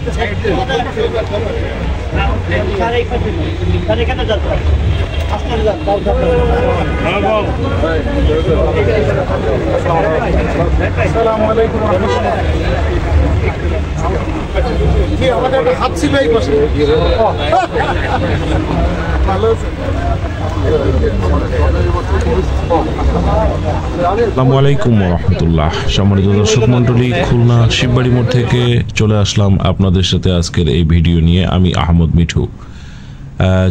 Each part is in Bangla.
আসসালামু আলাইকুম রহমতুল্লাহ। সম্মানিত দর্শক মন্ডলী, খুলনা শিববাড়ি মোড় থেকে চলে আসলাম আপনাদের সাথে আজকের এই ভিডিও নিয়ে। আমি আহমদ মিঠু।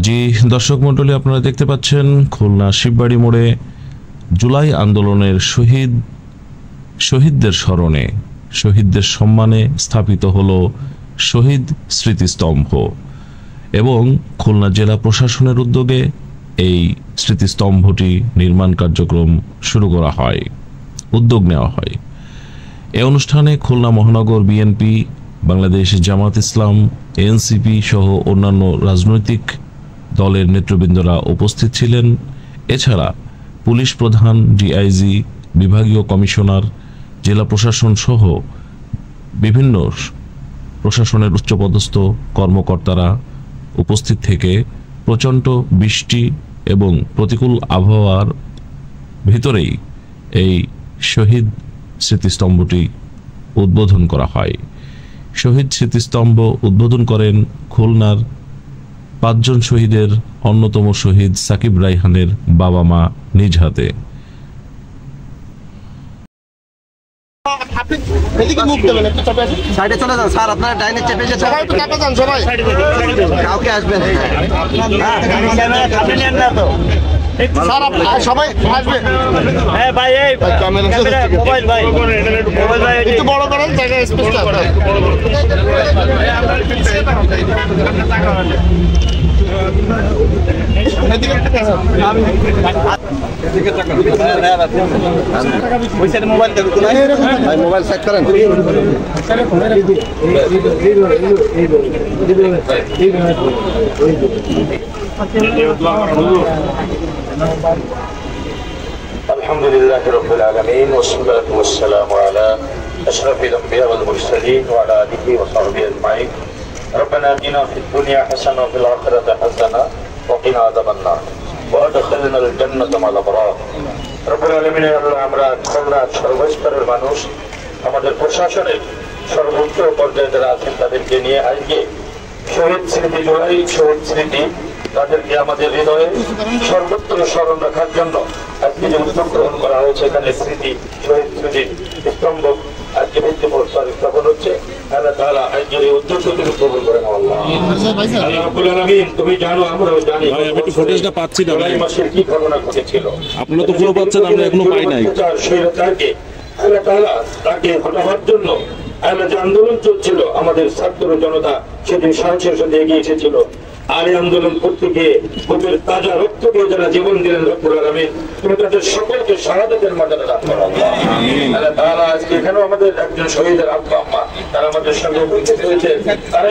জি দর্শক মন্ডলী, আপনারা দেখতে পাচ্ছেন খুলনা শিববাড়ি মোড়ে জুলাই আন্দোলনের শহীদদের স্মরণে, শহীদদের সম্মানে স্থাপিত হলো শহীদ স্মৃতিস্তম্ভ এবং খুলনা জেলা প্রশাসনের উদ্যোগে এই স্মৃতিস্তম্ভটি নির্মাণ কার্যক্রম শুরু করা হয়, উদ্যোগ নেওয়া হয়। এই অনুষ্ঠানে খুলনা মহানগর বিএনপি, বাংলাদেশ জামাত ইসলাম, এনসিপি সহ অন্যান্য রাজনৈতিক দলের নেতৃবৃন্দরা উপস্থিত ছিলেন। এছাড়া পুলিশ প্রধান, ডিআইজি, বিভাগীয় কমিশনার, জেলা প্রশাসন সহ বিভিন্ন প্রশাসনের উচ্চপদস্থ কর্মকর্তারা উপস্থিত থেকে প্রচণ্ড বৃষ্টি এবং প্রতিকূল আবহাওয়ার ভিতরেই এই শহীদ স্মৃতিস্তম্ভটি উদ্বোধন করা হয়। শহীদ স্মৃতিস্তম্ভ উদ্বোধন করেন খুলনার 5 জন শহীদের অন্যতম শহীদ সাকিব রায়হানের বাবা মা নিজ হাতে। সাইডে চলে যান স্যার, আপনারা ডাইনে চেপে যেতে সবাই একটু কাছে যান, সবাই কাউকে আসবেন স্যার, সবাই আসবে। হ্যাঁ ভাই, এই ক্যামেরা মোবাইল ভাই, মোবাইল ভাই একটু বড় করেন জায়গা স্পেসটা। মোবাইল সেট করেন। الحمد لله رب العالمين والصلاة والسلام على أشرف الأنبياء والمرسلين وعلى آله وصحبه أجمعين. ربنا آتنا في الدنيا حسنة وفي الآخرة حسنة وقنا عذاب النار وأدخلنا الجنة مع الأبرار. رب العالمين আমরা খুলনা সর্বস্তরের মানুষ, আমাদের প্রশাসনের সর্বোচ্চ পর্যায়ে যারা আছেন তাদেরকে নিয়ে আজকে শহীদ স্মৃতি জুলাই, শহীদ স্মৃতি তাদেরকে আমাদের হৃদয়ে সর্বত্র স্মরণ রাখার জন্য আজকে যে উদ্যোগ গ্রহণ করা হয়েছে, এখানে স্মৃতি শহীদ স্মৃতির স্তম্ভ আজকে ভিত্তিপ্রস্তর স্থাপন হচ্ছে। আল্লাহ তাআলা আজকের এই উদ্যোগকে তুমি কবুল করে নাও আল্লাহ। আল্লাহ রাব্বুল আলামিন, তুমি জানো, আমরাও জানি ভাই আমি একটু ফুটেজটা পাচ্ছি না ভাই, মাসের কি ঘটনা ঘটেছিল। আপনারা তো পুরো পাচ্ছেন, আমরা এখনো পাই নাই। আল্লাহ তাআলা তাকে হটানোর জন্য আল্লাহ যে আন্দোলন চলছিল, আমাদের ছাত্র জনতা সেদিন সাহসের সাথে এগিয়ে এসেছিল। আর এই আন্দোলন করতে গিয়ে বুকের তাজা রক্ত দিয়ে যারা জীবন দিলেন, রব্বুল আলামিন তুমি তাদের সকলকে শাহাদাতের মর্যাদা দান করো আল্লাহ। আল্লাহ তাআলা আজকে এখানেও আমাদের একজন শহীদের আব্বা আম্মা তারা আমাদের সঙ্গে উপস্থিত হয়েছে। তারা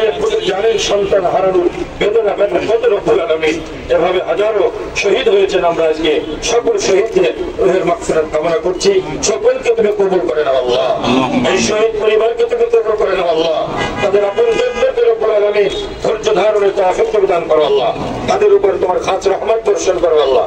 জানেন সন্তান হারানোর বেদনা ব্যথা কত, রব্বুল আলামিন এভাবে হাজারো শহীদ হয়েছেন। আমরা আজকে সকল শহীদদের রুহের মাগফিরাত কামনা করছি। সকলকে তুমি কবুল করে নাও আল্লাহ। এই শহীদ পরিবারকে তুমি কবুল করে নাও আল্লাহ। তাদের আপনজনদেরকে রব্বুল আলামিন ধৈর্য ধারণের তৌফিক দান করো আল্লাহ। তাদের উপর তোমার খাস রহমত বর্ষণ করো আল্লাহ।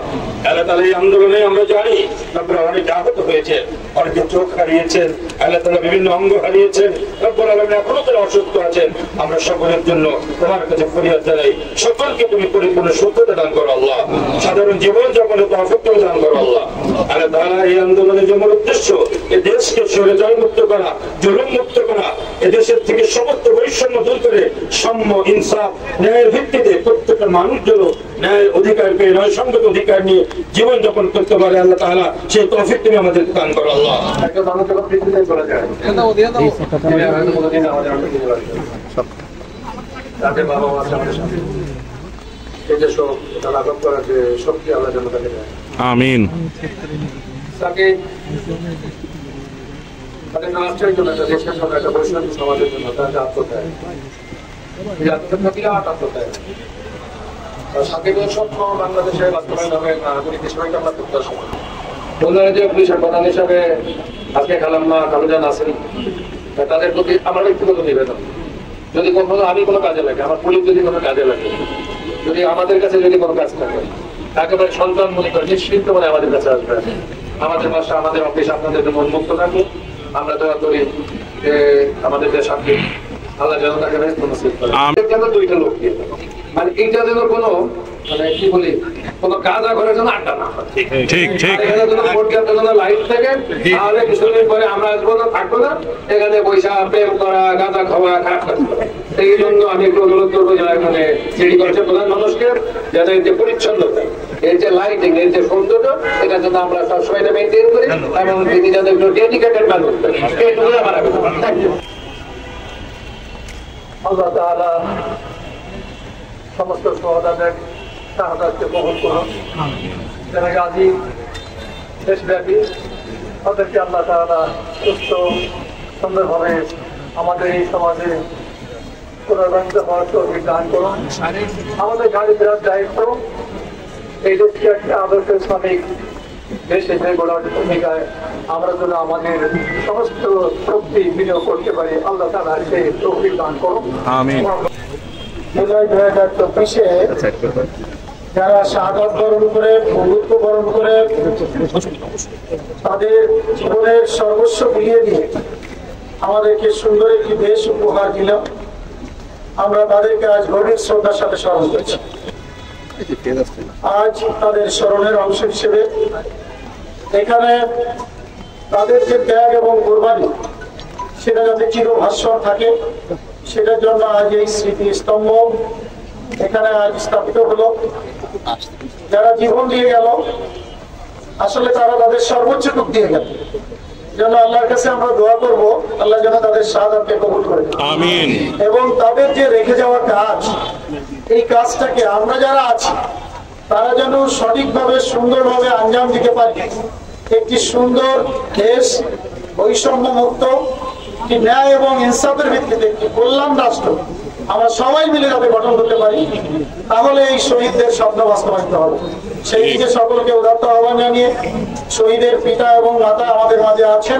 আল্লাহ তাআলা এই আন্দোলনে আমরা জানি আপনারা অনেক আহত হয়েছেন, অনেকে চোখ হারিয়েছেন, আল্লাহ তাআলা বিভিন্ন অঙ্গ হারিয়েছেন, রব্বুল আলামিন এখনো তারা অসুস্থ আছেন। আমরা সকলের জন্য তোমার কাছে ফরিয়াদ জানাই, সকলকে তুমি পরিপূর্ণ সুস্থতা দান করো আল্লাহ। সাধারণ জীবন যাপনের তৌফিক দান করো আল্লাহ। আল্লাহ তাআলা এই আন্দোলনের যে মূল উদ্দেশ্য, এই দেশকে স্বৈরাচার মুক্ত করা, জুলুম মুক্ত করা, এই দেশের থেকে সমস্ত বৈষম্য দূর করে সাম্য, ইনসাফ, ন্যায়ের ভিত্তিতে প্রত্যেকটা মানুষ যেন ন্যায়ের অধিকার পেয়ে, ন্যায় সঙ্গত অধিকার নিয়ে জীবন যাপন করতে পারে। আল্লাহ তাআলা সেই তৌফিক তুমি আমাদের দান করো আল্লাহ। একটা মানুষ যখন পৃথিবীতে চলে যায়, তাদের বাবা মা আমাদের সাথে এই যে সব লাঘব করার যে শক্তি আল্লাহ যেন তাকে দেয়। আমিন। তাকে তাদের রাষ্ট্রের জন্য, একটা দেশের জন্য, একটা বৈষ্ণব সমাজের জন্য তার যে আত্মত্যাগ, এই আত্মত্যাগ বিরাট আত্মত্যাগ। সাকিবের স্বপ্ন বাংলাদেশে বাস্তবায়ন হবে না, আধুনিক সময়টা আমরা প্রত্যাশা করি। বললেন যে পুলিশের প্রধান হিসাবে আজকে খালাম্মা খালুজান আছেন, তাদের প্রতি আমার ব্যক্তিগত নিবেদন, যদি কখনো আমি কোনো কাজে লাগে, আমার পুলিশ যদি কোনো কাজে লাগে, যদি আমাদের কাছে যদি কোনো কাজ থাকে, একেবারে সন্তান মনে করে নিশ্চিন্ত মনে আমাদের কাছে আসবে। আমাদের বাসা, আমাদের অফিস আপনাদের জন্য উন্মুক্ত থাকে। আমরা দোয়া করি যে আমাদের যে শান্তি আল্লাহ যেন তাকে নসিব করে। যেন দুইটা লোক দিয়ে, মানে এইটা যেন কোনো মানে কি বলি কোনো গাঁজা ঘরের জন্য আড্ডা না হয়। ঠিক ঠিক লাইট থাকে, তাহলে কিছুদিন পরে আমরা আসবো না, থাকবো না, এখানে পয়সা প্রেম করা, গাঁজা খাওয়া, খারাপ কাজ করা। এই জন্য আমি একটু অনুরোধ করবো যারা এখানে সিটি কর্পোরেশন প্রধান মানুষকে, যাতে এর যে পরিচ্ছন্নতা, এর যে লাইটিং, এর যে সৌন্দর্য, এটা যেন আমরা সবসময় মেনটেন করি এবং তিনি যাতে একটু ডেডিকেটেড মানুষ, এইটুকু আমার আবেদন। Thank you. আল্লাহ তাআলা সমস্ত সহদাদের শাহাদাতকে কবুল করুন। যারা গাজী দেশব্যাপী, তাদেরকে আল্লাহ তাআলা সুস্থ সুন্দরভাবে আমাদের এই সমাজে পুনর্বাসিত হওয়ার তৌফিক দান করুন। আমাদের গাড়ি বিরাট দায়িত্ব এই দেশকে একটা আদর্শ ইসলামিক দেশ হিসেবে গড়ার ভূমিকায় আমরা যেন আমাদের সমস্ত শক্তি বিনিয়োগ করতে পারি। আল্লাহ তাআলা সেই তৌফিক দান করুন। আমিন। জুলাই 2024-এ যারা শাহাদাত বরণ করে, বন্ধুত্ব বরণ করে, তাদের জীবনের সর্বস্ব বিলিয়ে দিয়ে আমাদেরকে সুন্দর একটি দেশ উপহার দিল, আমরা তাদেরকে আজ গভীর শ্রদ্ধার সাথে স্মরণ করছি। আজ তাদের স্মরণের অংশ হিসেবে এখানে তাদের যে ত্যাগ এবং কোরবানি, সেটা যাতে চিরভাস্বর থাকে, সেটার জন্য আজ এই স্মৃতি স্তম্ভ এখানে আজ স্থাপিত হলো। যারা জীবন দিয়ে গেল, আসলে তারা তাদের সর্বোচ্চটুকু দিয়ে গেল। যেন আল্লাহর কাছে আমরা দোয়া করব, আল্লাহ যেন তাদের শাহাদাতকে কবুল করে আমিন। এবং তাদের যে রেখে যাওয়া কাজ, এই কাজটাকে আমরা যারা আছি তারা যেন সঠিকভাবে সুন্দরভাবে আঞ্জাম দিতে পারি। একটি সুন্দর দেশ, বৈষম্য মুক্ত, একটি ন্যায় এবং ইনসাফের ভিত্তিতে একটি কল্যাণ রাষ্ট্র আমরা সবাই মিলে যাতে গঠন করতে পারি, তাহলে এই শহীদদের স্বপ্ন বাস্তবায়িত হবে। সেই দিকে সকলকে উদাত্ত আহ্বান জানিয়ে শহীদের পিতা এবং মাতা আমাদের মাঝে আছেন,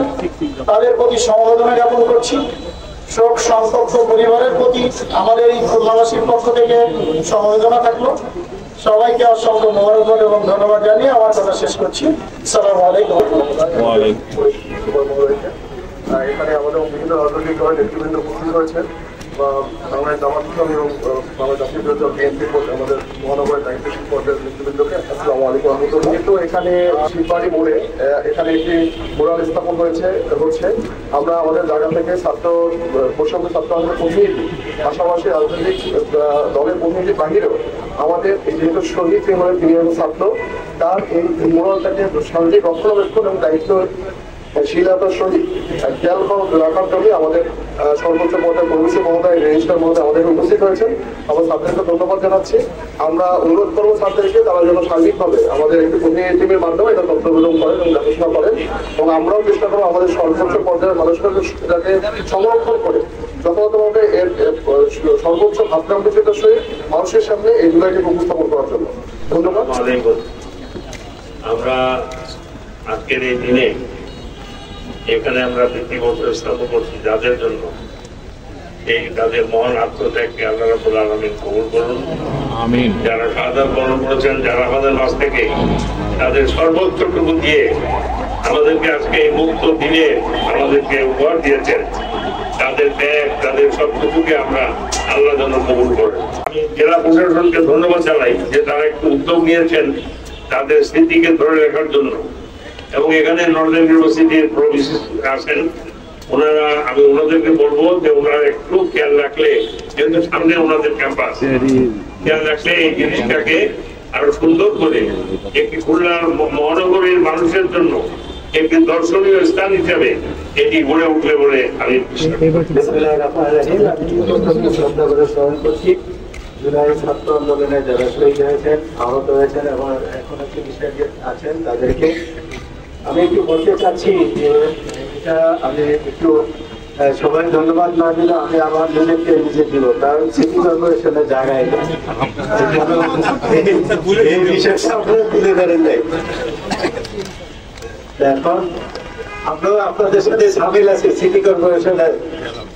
তাদের প্রতি সমবেদনা জ্ঞাপন করছি। শোক সন্তপ্ত পরিবারের প্রতি আমাদের এই খুলনাবাসীর পক্ষ থেকে সমবেদনা থাকলো। সবাইকে অসংখ্য মোবারকবাদ এবং ধন্যবাদ জানিয়ে আমার কথা শেষ করছি। আসসালামু আলাইকুম। এখানে আমাদের বিভিন্ন রাজনৈতিক দলের নেতৃবৃন্দ উপস্থিত হয়েছেন, বাংলাদেশ জামাত ইসলামী এবং বাংলাদেশ জাতীয় দল বিএনপি আমাদের মহানগরের দায়িত্বশীল পর্যায়ের নেতৃবৃন্দকে আসসালামু আলাইকুম। কিন্তু এখানে শিববাড়ি মোড়ে এখানে একটি মোরাল স্থাপন হচ্ছে। আমরা আমাদের জায়গা থেকে ছাত্র বৈষম্য ছাত্র আন্দোলনের প্রতিনিধি, পাশাপাশি রাজনৈতিক দলের প্রতিনিধি বাহিরেও আমাদের যেহেতু শহীদ তিনি ছাত্র, তার এই মোরালটাকে সামাজিক রক্ষণাবেক্ষণ এবং দায়িত্ব শীলতার সহিত খেয়াল রাখার জন্য আমাদের সর্বোচ্চ পর্যায়ে কমিশন মহোদয়, রেজিস্ট্রার মহোদয় আমাদের উপস্থিত হয়েছেন। আমরা ছাত্রদেরকে ধন্যবাদ জানাচ্ছি। আমরা অনুরোধ করবো ছাত্রদেরকে তারা যেন সার্বিকভাবে আমাদের একটি প্রতিনিধি টিমের মাধ্যমে এটা তত্ত্বাবধান করেন এবং দেখাশোনা করেন, এবং আমরাও চেষ্টা করবো আমাদের সর্বোচ্চ পর্যায়ের মানুষকে এটাকে সংরক্ষণ করে যথাযথভাবে এর সর্বোচ্চ ভাবনাম্বিতার সহিত মানুষের সামনে এই জুলাইটিকে উপস্থাপন করার জন্য ধন্যবাদ। আমরা আজকের এই দিনে এখানে আমরা ভিত্তিবদ্ধ স্থাপন করছি যাদের জন্য, এই তাদের মহান আত্মত্যাগকে আল্লাহ রাব্বুল আলামিন কবুল করুন। আমিন। যারা শাহাদাত বরণ করেছেন, যারা আমাদের মাঝ থেকে তাদের সর্বোচ্চটুকু দিয়ে আমাদেরকে আজকে এই মুক্ত দিনে আমাদেরকে উপহার দিয়েছেন, তাদের ত্যাগ, তাদের সবটুকুকে আমরা আল্লাহ যেন কবুল করেন। আমি জেলা প্রশাসনকে ধন্যবাদ জানাই যে তারা একটু উদ্যোগ নিয়েছেন তাদের স্মৃতিকে ধরে রাখার জন্য, এবং এখানে নর্দার্ন ইউনিভার্সিটির প্রফেসর আছেন ওনারা, আমি ওনাদেরকে বলবো যে ওনারা একটু খেয়াল রাখলে, যেহেতু সামনে ওনাদের ক্যাম্পাস, খেয়াল রাখলে এই জিনিসটাকে আরো সুন্দর করে একটি খুলনার মহানগরীর মানুষের জন্য একটি দর্শনীয় স্থান হিসেবে এটি গড়ে উঠলে বলে আমি জুলাই ছাত্র আন্দোলনে যারা শহীদ হয়েছেন, আহত হয়েছেন এবং এখন একটি বিষয় আছেন, তাদেরকে আমি একটু বলতে চাচ্ছি যে এটা আমি একটু সবাই ধন্যবাদ না দিলে আমি আমার নিজেকে নিজে দিব, কারণ সিটি কর্পোরেশনের জায়গায় এই বিষয়টা আপনারা তুলে ধরেন নাই। এখন আমরাও আপনাদের সাথে সামিল আছি সিটি কর্পোরেশনের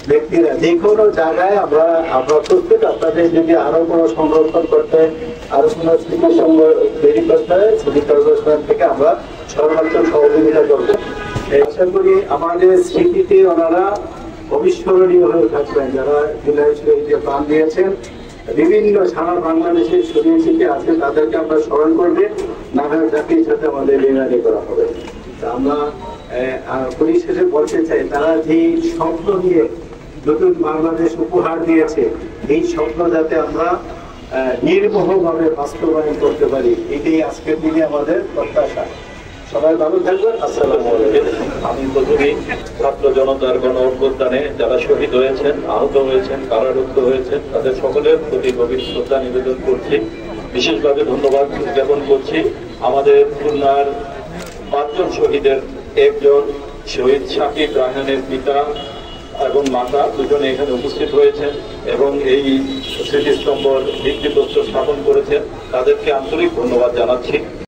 ব্যক্তিরা যে কোনো জায়গায় আমরা প্রস্তুত। আপনাদের যদি আরো কোনো সংরক্ষণ করতে, আরো কোনো স্মৃতি তৈরি করতে হয়, স্মৃতি কর্মসংস্থান থেকে আমরা সর্বোচ্চ সহযোগিতা করবো। আশা করি আমাদের স্মৃতিতে ওনারা অবিস্মরণীয় হয়ে থাকবেন। যারা জুলাই শহীদে প্রাণ দিয়েছেন, বিভিন্ন সারা বাংলাদেশে ছড়িয়ে ছিটিয়ে আছে, তাদেরকে আমরা স্মরণ করবে, নামের জাতির সাথে আমাদের ঋণানি করা হবে। আমরা পরিশেষে বলতে চাই, তারা যে স্বপ্ন নিয়ে নতুন বাংলাদেশ উপহার দিয়েছে, এই স্বপ্ন যাতে আমরা নির্মোহভাবে বাস্তবায়ন করতে পারি, এটাই আজকের দিনে আমাদের প্রত্যাশা। সবাই ভালো থাকবেন। আসসালামু আলাইকুম। আমি প্রথমেই ছাত্র জনতার গণ অভ্যুত্থানে যারা শহীদ হয়েছেন, আহত হয়েছেন, কারারুদ্ধ হয়েছেন, তাদের সকলের প্রতি গভীর শ্রদ্ধা নিবেদন করছি। বিশেষভাবে ধন্যবাদ জ্ঞাপন করছি আমাদের খুলনার 5 জন শহীদের একজন শহীদ শাকিব রায়হানের পিতা এবং মাতা দুজনে এখানে উপস্থিত হয়েছেন এবং এই স্মৃতিস্তম্ভর ভিত্তিপ্রস্তর স্থাপন করেছেন। তাদেরকে আন্তরিক ধন্যবাদ জানাচ্ছি।